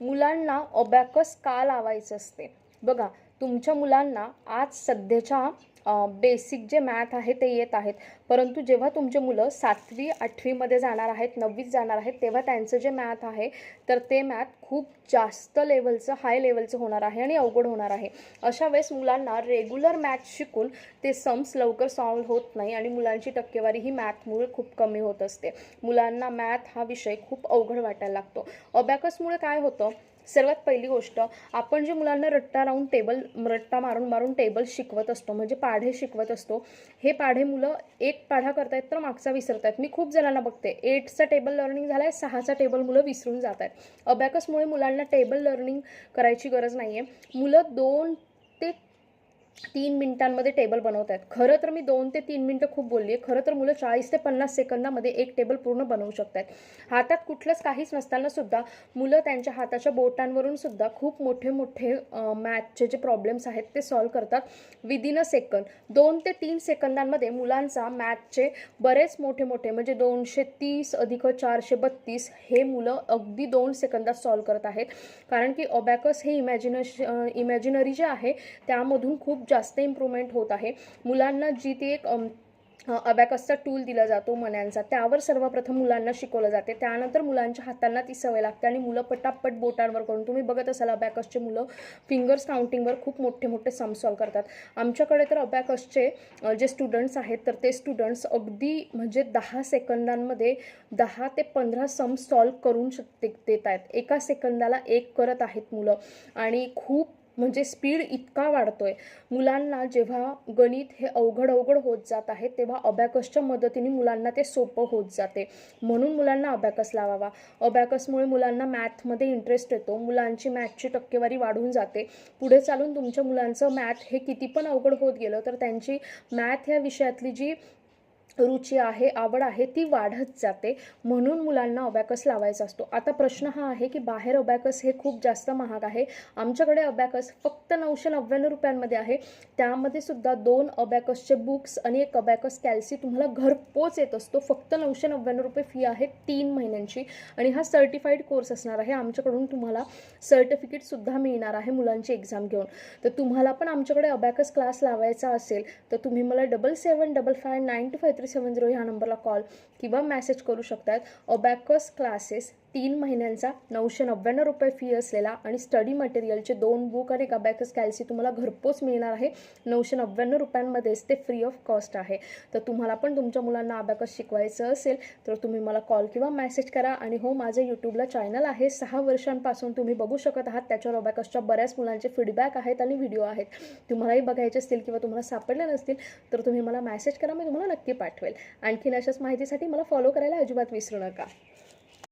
मुलांना अबॅकस का लावायचं असते? बघा, तुमच्या मुलांना आज सध्याच्या बेसिक जे मॅथ आहे ते येत आहेत, परंतु जेव्हा तुमचे मुलं 7वी 8वीमध्ये जाणार आहेत, 9वीत जाणार आहेत, तेव्हा त्यांचं जे मॅथ आहे तर ते मॅथ खूप जास्त लेवलचं, हाय लेवलचं होणार आहे आणि अवघड होणार आहे. अशा वेळेस मुलांना रेग्युलर मॅथ शिकून ते सम्स लवकर सॉल्व्ह होत नाही आणि मुलांची टक्केवारी ही मॅथमुळे खूप कमी होत असते. मुलांना मॅथ हा विषय खूप अवघड वाटायला लागतो. अबॅकसमुळे काय होतं? सर्वात पहिली गोष्ट, आपण जे मुलांना रट्टा मारून टेबल शिकवत असतो, म्हणजे पाढे शिकवत असतो, हे पाढे मुलं एक पाढा करतायत तर मागचा विसरतायत. मी खूप जणांना बघते 8चा टेबल लर्निंग झालाय, 6चा टेबल मुलं विसरून जात आहेत. अबॅकसमुळे मुलांना टेबल लर्निंग करायची गरज नाही आहे. मुलं 2 ते 3 मिनिटांमध्ये टेबल बनवत आहेत. खरं तर मी 2 ते 3 मिनिटं खूप बोलली आहे. खरं तर मुलं 40 ते 50 सेकंदामध्ये एक टेबल पूर्ण बनवू शकतात. हातात कुठलंच काहीच नसताना सुद्धा मुलं त्यांच्या हाताच्या बोटांवरून सुद्धा खूप मोठे मोठे मॅथचे जे प्रॉब्लेम्स आहेत ते सॉल्व्ह करतात विदिन अ सेकंद. 2 ते 3 सेकंदांमध्ये मुलांचा मॅथचे बरेच मोठे मोठे म्हणजे 230 अधिक 432 हे मुलं अगदी 2 सेकंदात सॉल्व्ह करत आहेत. कारण की अबॅकस हे इमॅजिनरी जे आहे त्यामधून खूप जास्त इम्प्रूव्हमेंट होत आहे. मुलांना जी ती एक अबॅकसचा टूल दिला जातो मण्यांचा, त्यावर सर्वप्रथम मुलांना शिकवलं जाते. त्यानंतर मुलांच्या हातांना ती सवय लागते आणि मुलं पटापट बोटांवर करून, तुम्ही बघत असाल अबॅकसचे मुलं फिंगर्स काउंटिंगवर खूप मोठे मोठे सम सॉल्व करतात. आमच्याकडे तर अबॅकसचे जे स्टुडंट्स आहेत तर ते स्टुडंट्स अगदी म्हणजे 10 सेकंदांमध्ये 10 ते 15 सम सॉल्व करून देत आहेत. एका सेकंदाला एक करत आहेत मुलं आणि खूप म्हणजे स्पीड इतका वाढतोय. मुलांना जेव्हा गणित हे अवघड होत जात आहे तेव्हा अबॅकसच्या मदतीने मुलांना ते सोपं होत जाते. म्हणून मुलांना अबॅकस लावावा. अबॅकसमुळे मुलांना मॅथमध्ये इंटरेस्ट येतो, मुलांची मॅथची टक्केवारी वाढून जाते. पुढे चालून तुमच्या मुलांचं मॅथ हे किती पण अवघड होत गेलं तर त्यांची मॅथ या विषयातली जी रुची आहे, आवड आहे ती वाढत जाते. म्हणून मुलांना अबॅकस लावायचा असतो. आता प्रश्न हा आहे की बाहेर अबॅकस हे खूप जास्त महाग आहे. आमच्याकडे अबॅकस फक्त 999 रुपयांमध्ये आहे. त्यामध्ये सुद्धा 2 अबॅकसचे बुक्स आणि एक अबॅकस कॅल्सी तुम्हाला घरपोच येत असतो. फक्त 999 रुपये फी आहे 3 महिन्यांची आणि हा सर्टिफाईड कोर्स असणार आहे. आमच्याकडून तुम्हाला सर्टिफिकेटसुद्धा मिळणार आहे मुलांची एक्झाम घेऊन. तर तुम्हाला पण आमच्याकडे अबॅकस क्लास लावायचा असेल तर तुम्ही मला 7755925370 ह्या नंबरला कॉल किंवा मेसेज करू शकतात. अबॅकस क्लासेस 3 महिन्यांचा 999 रुपये फी असलेला आणि स्टडी मटेरियलचे 2 बुक आणि एक अबॅकस कॅल्सी तुम्हाला घरपोच मिळणार आहे. 999 रुपयांमध्येच ते फ्री ऑफ कॉस्ट आहे. तर तुम्हाला पण तुमच्या मुलांना अबॅकस शिकवायचं असेल तर तुम्ही मला कॉल किंवा मेसेज करा. आणि हो, माझं यूट्यूबला चॅनल आहे, 6 वर्षांपासून तुम्ही बघू शकत आहात. त्याच्यावर अबॅकसच्या बऱ्याच मुलांचे फीडबॅक आहेत आणि व्हिडिओ आहेत. तुम्हालाही बघायचे असतील किंवा तुम्हाला सापडले नसतील तर तुम्ही मला मेसेज करा, मी तुम्हाला नक्की पाठवेल. आणखीन अशाच माहितीसाठी मला फॉलो करायला अजिबात विसरू नका.